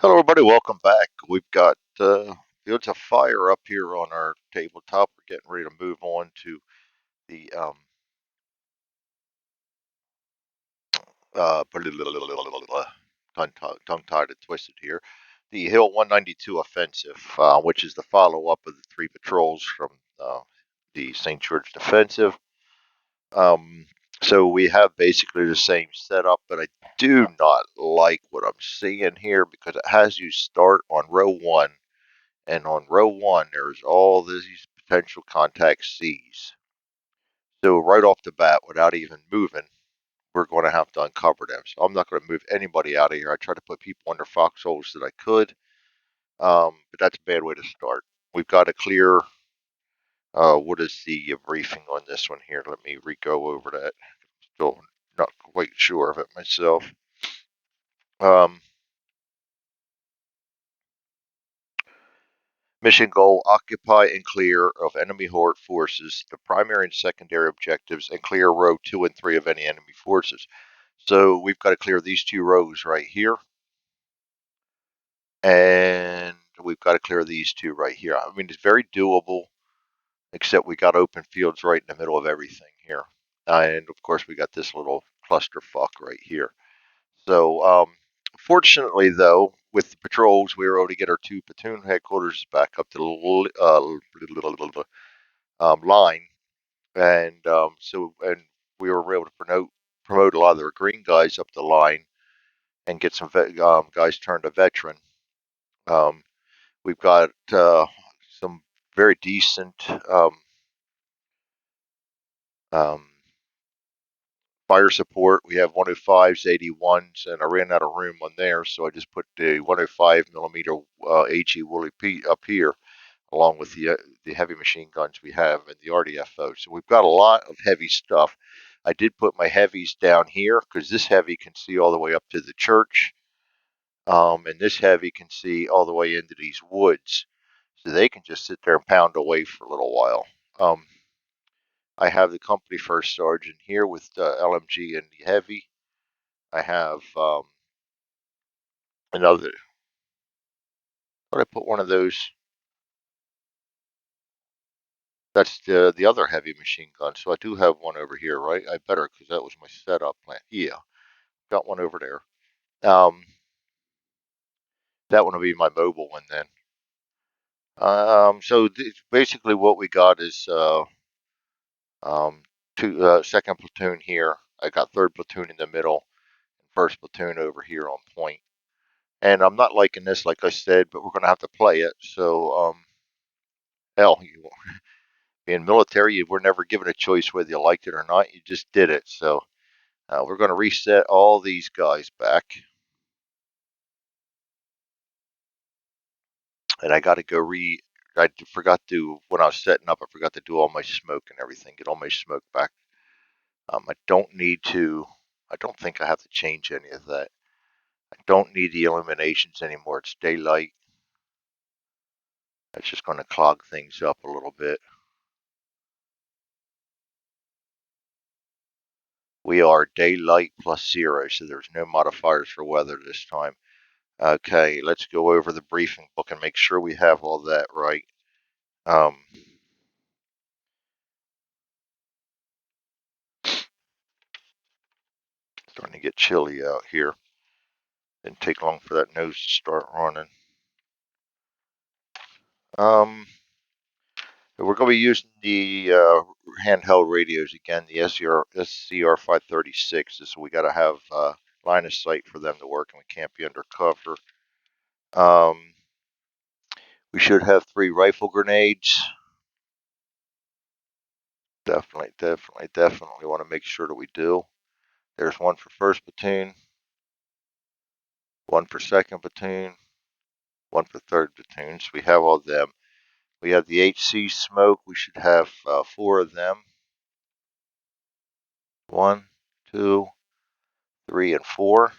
Hello, everybody. Welcome back. We've got fields of fire up here on our tabletop. We're getting ready to move on to the tongue-tied and twisted here. The Hill 192 offensive, which is the follow-up of the three patrols from the St. George defensive. Um, so we have basically the same setup, but I do not like what I'm seeing here because it has you start on row one. And on row one, there's all these potential contact C's. So right off the bat, without even moving, we're going to have to uncover them. So I'm not going to move anybody out of here. I tried to put people under foxholes that I could, but that's a bad way to start. We've got to clear. What is the briefing on this one here? Let me re-go over that. Still not quite sure of it myself. Um, Mission goal: occupy and clear of enemy horde forces, the primary and secondary objectives, and clear row 2 and 3 of any enemy forces. So we've got to clear these two rows right here, and we've got to clear these two right here. I mean, it's very doable, except we got open fields right in the middle of everything here. And of course, we got this little clusterfuck right here. So, fortunately, though, with the patrols, we were able to get our two platoon headquarters back up to the line, and and we were able to promote a lot of the green guys up the line and get some guys turned to veteran. Um, we've got some very decent um, fire support. We have 105s, 81s, and I ran out of room on there, so I just put the 105 millimeter HE Woolly Pete up here, along with the heavy machine guns we have and the RDFO. So we've got a lot of heavy stuff. I did put my heavies down here because this heavy can see all the way up to the church, and this heavy can see all the way into these woods. So they can just sit there and pound away for a little while. I have the company first sergeant here with the LMG and the heavy. I have another. But I put one of those. That's the other heavy machine gun. So I do have one over here, right? I better because that was my setup plan. Yeah, got one over there. That one will be my mobile one then. So basically, what we got is second platoon here. I got third platoon in the middle, and first platoon over here on point. And I'm not liking this, like I said, but we're gonna have to play it. So hell, being military, you were never given a choice whether you liked it or not. You just did it. So we're going to reset all these guys back. And I got to I forgot to, when I was setting up, I forgot to do all my smoke and everything, get all my smoke back. I don't need to, I don't think I have to change any of that. I don't need the illuminations anymore. It's daylight. That's just going to clog things up a little bit. We are daylight plus 0, so there's no modifiers for weather this time. Okay, let's go over the briefing book and make sure we have all that right. Starting to get chilly out here. Didn't take long for that nose to start running. We're going to be using the handheld radios again, the SCR 536. So we got to have line of sight for them to work, and we can't be undercover. We should have 3 rifle grenades. Definitely want to make sure that we do. There's one for first platoon, one for second platoon, one for third platoon. So we have all of them. We have the HC smoke. We should have 4 of them. 1, 2, 3, and 4.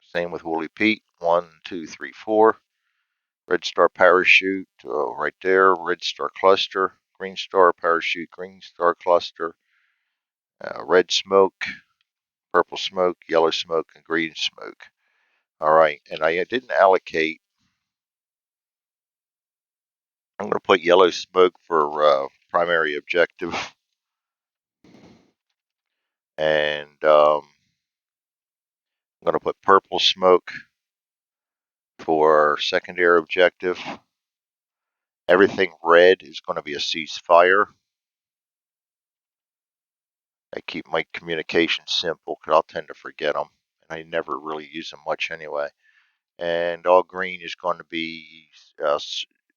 Same with Woolly Pete. 1, 2, 3, 4. Red Star parachute right there. Red Star cluster. Green Star parachute. Green Star cluster. Red smoke. Purple smoke. Yellow smoke. And green smoke. All right. And I didn't allocate I'm going to put yellow smoke for primary objective, and I'm going to put purple smoke for secondary objective. Everything red is going to be a ceasefire. I keep my communications simple because I'll tend to forget them, and I never really use them much anyway. And all green is going to be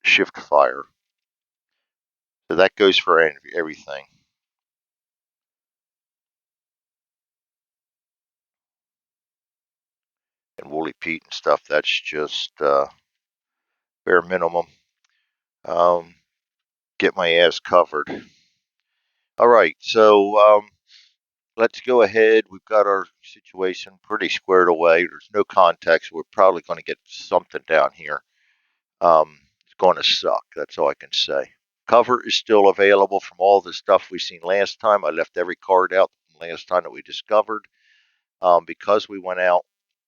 shift fire. So that goes for everything. And Woolly Pete and stuff, that's just bare minimum. Um, get my ass covered. All right, so let's go ahead. We've got our situation pretty squared away. There's no context. We're probably going to get something down here. It's going to suck. That's all I can say. Cover is still available from all the stuff we seen last time. I left every card out from last time that we discovered. Because we went out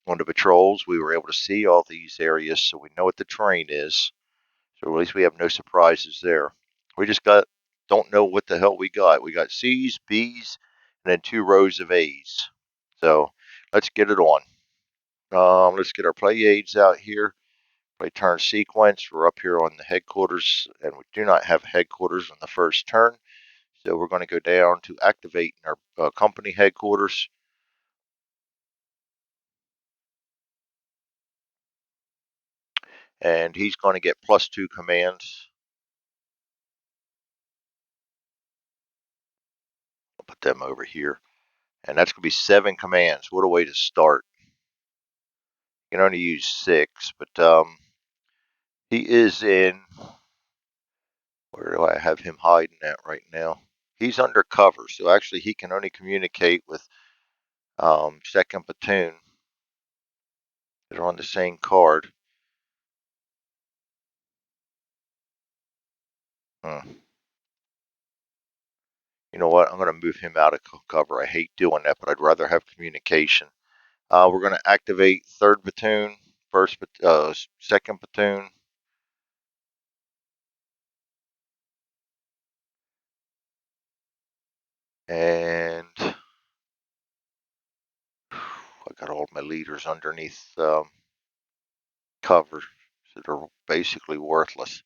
on the patrols, we were able to see all these areas, so we know what the terrain is. So at least we have no surprises there. We just don't know what the hell we got. We got C's, B's, and then 2 rows of A's. So let's get it on. Let's get our play aids out here. Play turn sequence. We're up here on the headquarters, and we do not have headquarters on the first turn. So we're going to go down to activate our company headquarters. And he's going to get +2 commands. I'll put them over here. And that's going to be 7 commands. What a way to start. You can only use 6, but he is in. Where do I have him hiding at right now? He's undercover, so actually he can only communicate with 2nd Platoon. They're on the same card. Hmm. You know what? I'm going to move him out of cover. I hate doing that, but I'd rather have communication. We're going to activate 3rd Platoon, 2nd Platoon. And I got all my leaders underneath cover, so they're basically worthless.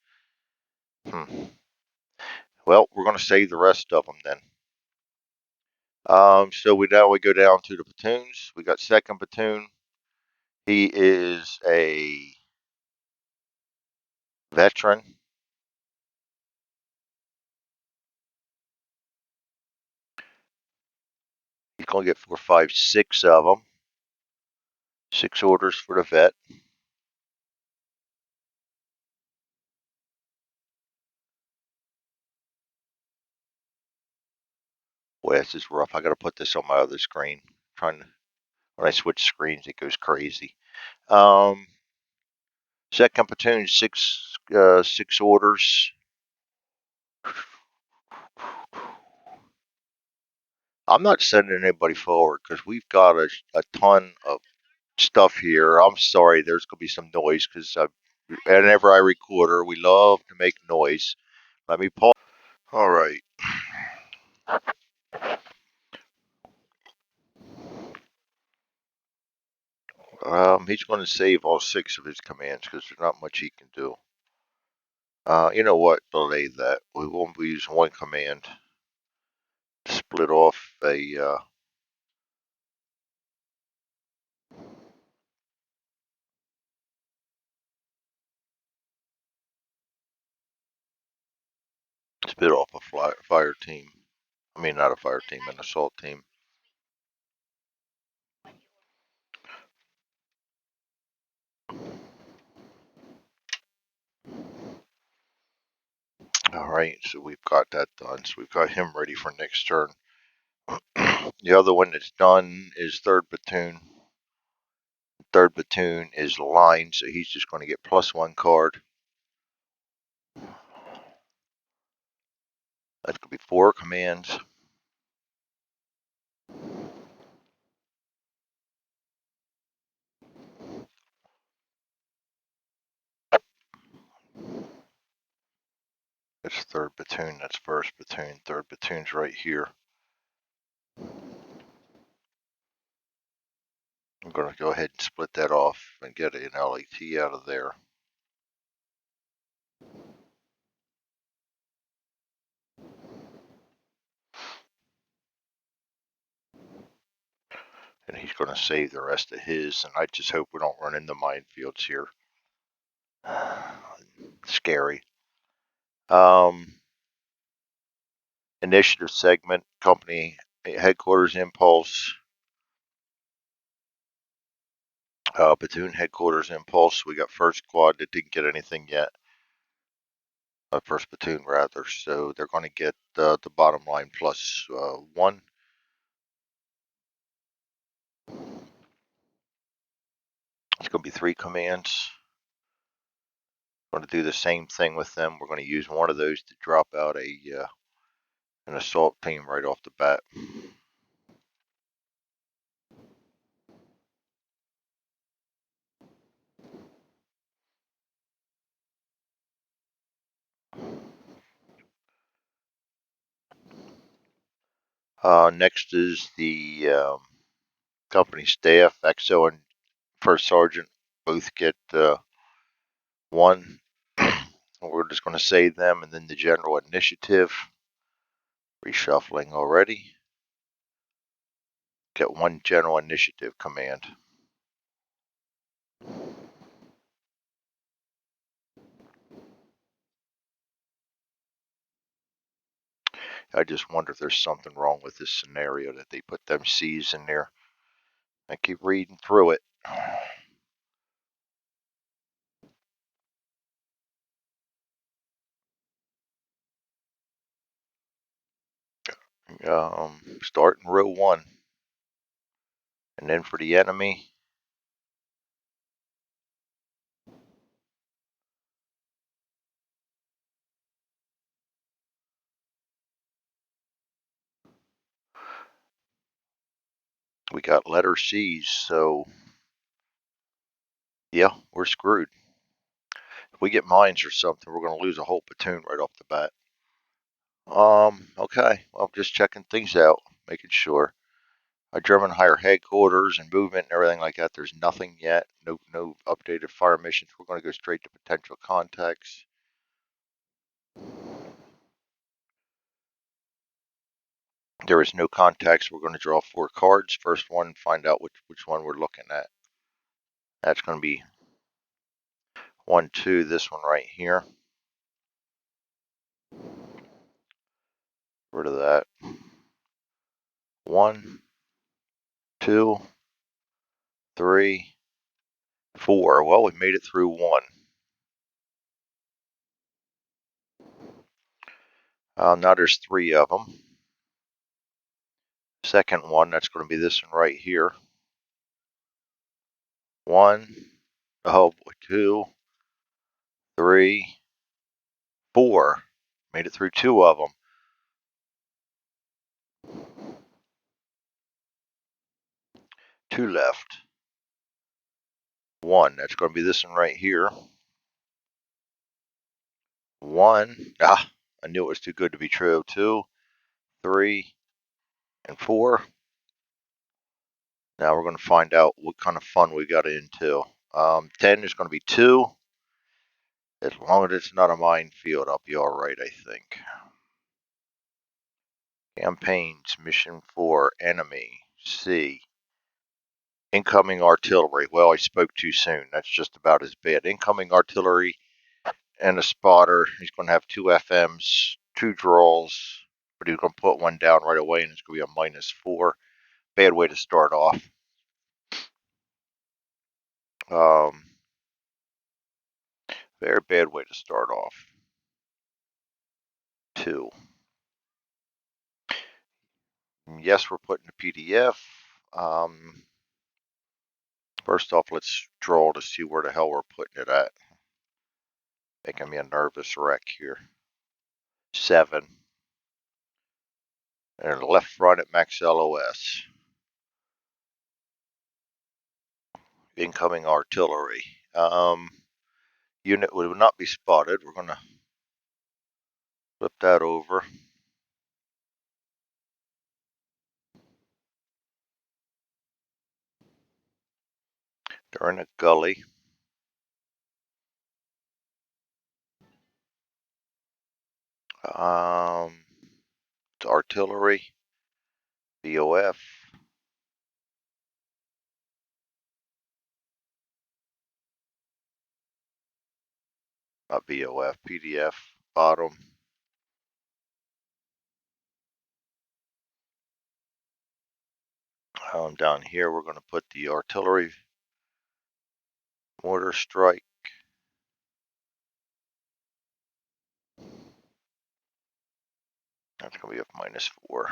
Well, we're going to save the rest of them then. So now we go down to the platoons. We got 2nd Platoon. He is a veteran. He's going to get 4, 5, 6 of them. 6 orders for the vet. Boy, this is rough. I got to put this on my other screen. When I switch screens, it goes crazy. 2nd Platoon, 6 orders. I'm not sending anybody forward because we've got a ton of stuff here. I'm sorry, there's going to be some noise because whenever I record her, we love to make noise. Let me pause. All right. He's going to save all 6 of his commands because there's not much he can do. You know what? Delay that. We won't be using 1 command to split off a. Split off a fire team. I mean, not a fire team, an assault team. All right, so we've got that done. So we've got him ready for next turn. The other one that's done is 3rd Platoon. 3rd Platoon is line, so he's just going to get +1 card. That's going to be 4 commands. That's third platoon, that's first platoon. Third platoon's right here. I'm going to go ahead and split that off and get an LAT out of there. And he's going to save the rest of his, and I just hope we don't run into minefields here. Scary. Initiative segment, company headquarters impulse, platoon headquarters impulse. We got first squad that didn't get anything yet. First platoon rather. So they're going to get the bottom line plus 1. It's going to be 3 commands. Going to do the same thing with them. We're going to use one of those to drop out an assault team right off the bat. Next is the company staff. XO and first sergeant both get 1. We're just going to save them, and then the general initiative. Reshuffling already. Get 1 general initiative command. I just wonder if there's something wrong with this scenario that they put them C's in there. I keep reading through it. Start in row 1. And then for the enemy, we got letter C's, so yeah, we're screwed. If we get mines or something, we're going to lose a whole platoon right off the bat. Okay, well, just checking things out, making sure. Our German higher headquarters and movement and everything like that, there's nothing yet. No updated fire missions. We're going to go straight to potential contacts. There is no contacts. We're going to draw 4 cards. First one, find out which one we're looking at. That's going to be 1, 2, this one right here. Rid of that. 1, 2, 3, 4. Well, we made it through 1. Now there's 3 of them. Second one, that's going to be this one right here. 1, oh boy, 2, 3, 4. Made it through 2 of them. 2 left. 1, that's going to be this one right here. 1, I knew it was too good to be true. 2, 3, and 4. Now we're going to find out what kind of fun we got into. 10 is going to be 2. As long as it's not a minefield, I'll be alright, I think. Campaigns, mission 4, enemy, C. Incoming artillery. Well, I spoke too soon. That's just about as bad. Incoming artillery and a spotter. He's going to have 2 FMs, 2 draws, but he's going to put 1 down right away, and it's going to be a -4. Bad way to start off. Very bad way to start off. 2. Yes, we're putting a PDF. First off, let's draw to see where the hell we're putting it at. Making me a nervous wreck here. 7. And left front at max LOS. Incoming artillery. Unit would not be spotted. We're going to Flip that over. They're in a gully. It's artillery, BOF, not BOF, PDF, bottom. Down here, we're going to put the artillery mortar strike. That's going to be a -4.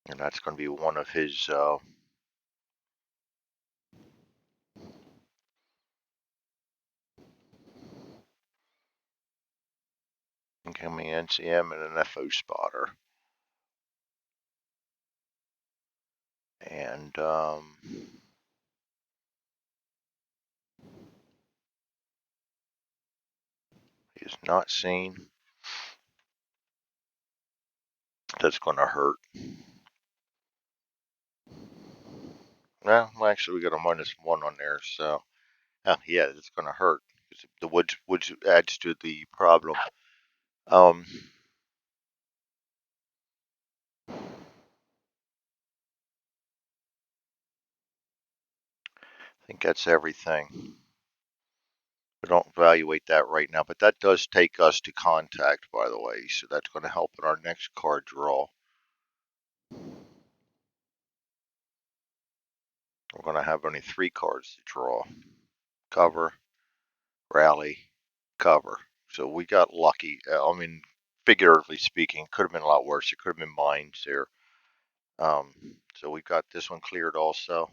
And that's going to be one of his incoming NCM and an FO spotter. And he is not seen. That's going to hurt. Well, actually, we got a -1 on there, so yeah, it's going to hurt. The woods adds to the problem. I think that's everything. We don't evaluate that right now, but that does take us to contact, by the way, so that's going to help in our next card draw. We're going to have only 3 cards to draw. Cover, rally, cover. So we got lucky. I mean, figuratively speaking, could have been a lot worse. It could have been mines there. So we got this one cleared also.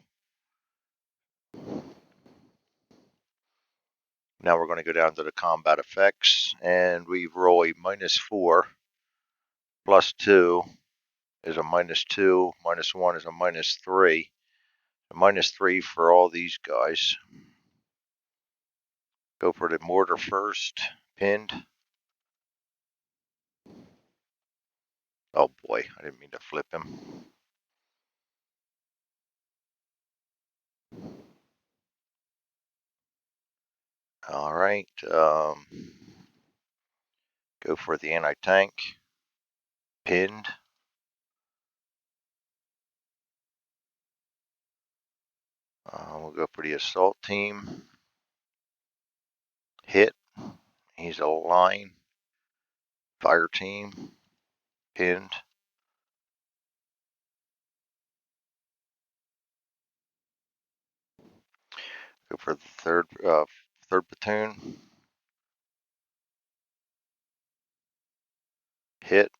Now we're going to go down to the combat effects, and we roll a -4, +2 is a -2, -1 is a -3. A -3 for all these guys. Go for the mortar first, pinned. Oh boy, I didn't mean to flip him. All right, go for the anti-tank, pinned. We'll go for the assault team, hit. He's a line. Fire team, pinned. Go for the third platoon, hit.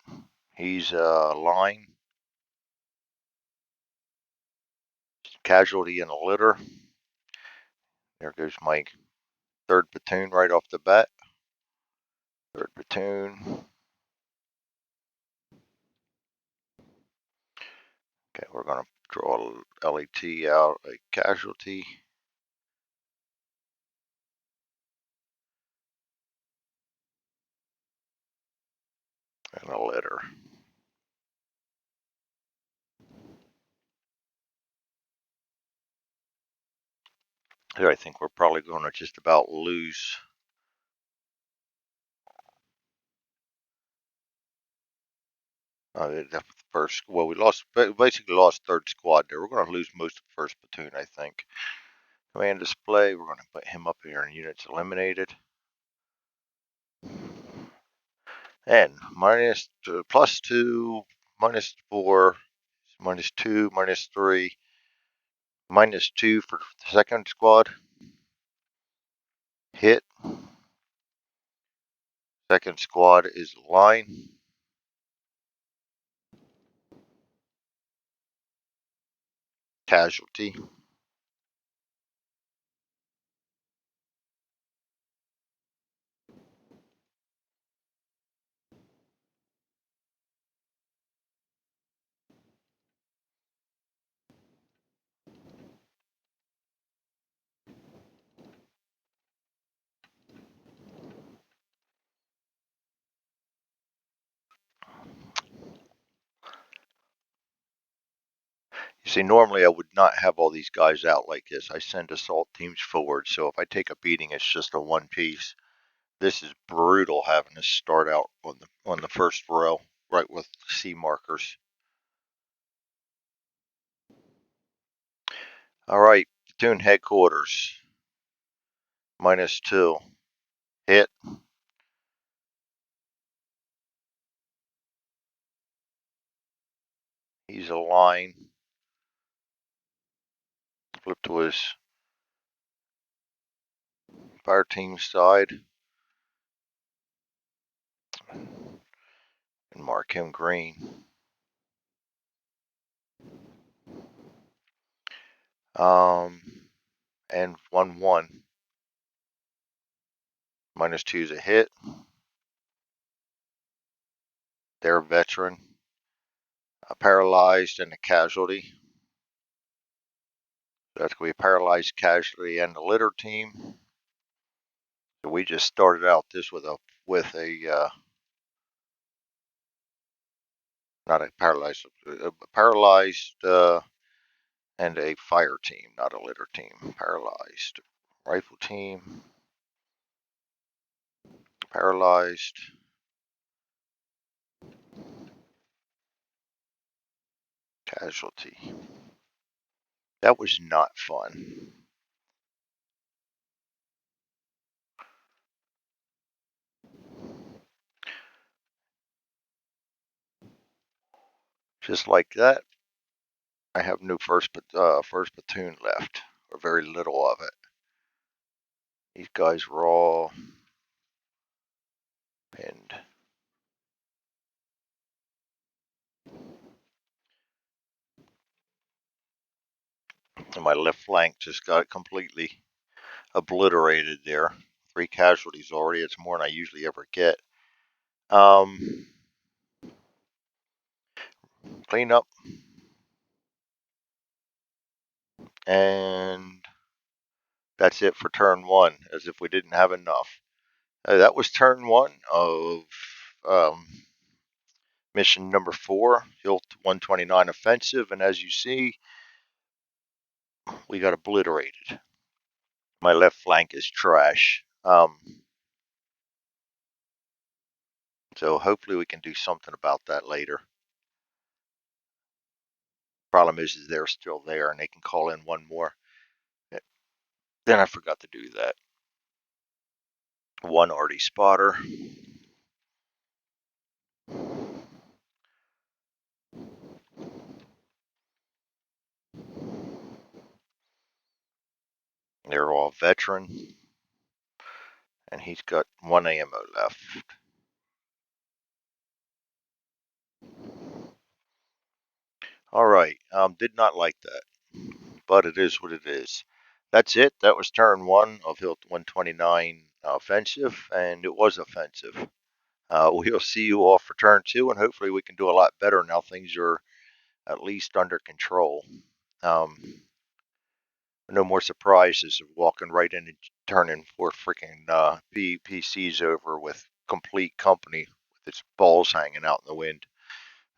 He's a line. Casualty in a litter. There goes my third platoon right off the bat. Third platoon. Okay, we're going to draw a LET out, a casualty. And a litter. Here I think we're probably going to just about lose. The first, well, we basically lost third squad there. We're going to lose most of the first platoon, I think. Command display, we're going to put him up here in units eliminated. And +2, -4, -2, -3, -2 for the second squad. Hit. Second squad is line. Casualty. See, normally I would not have all these guys out like this. I send assault teams forward, so if I take a beating, it's just a one piece. This is brutal having to start out on the first row, right with C markers. All right, platoon headquarters, -2. Hit. He's a line. Flip to his fire team side and mark him green. And 1-1. -2 is a hit. They're a veteran. A paralyzed and a casualty. That's going to be a paralyzed casualty and a litter team. So we just started out this with a not a paralyzed and a fire team, not a litter team. Paralyzed rifle team, paralyzed, casualty. That was not fun. Just like that, I have no first platoon left, or very little of it. These guys were all pinned. And my left flank just got completely obliterated there. 3 casualties already. It's more than I usually ever get. Clean up. And that's it for turn 1, as if we didn't have enough. That was turn 1 of mission number 4, Hilt 129 offensive. And as you see, we got obliterated. My left flank is trash. So hopefully we can do something about that later. Problem is they're still there and they can call in one more. Then I forgot to do that. 1 Arty spotter. They're all veteran. And he's got 1 ammo left. All right. Did not like that, but it is what it is. That's it. That was turn 1 of Hilt 129 offensive, and it was offensive. We'll see you all for turn 2, and hopefully we can do a lot better now. Things are at least under control. No more surprises of walking right in and turning 4 freaking PCs over with complete company with its balls hanging out in the wind.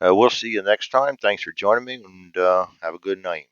We'll see you next time. Thanks for joining me, and have a good night.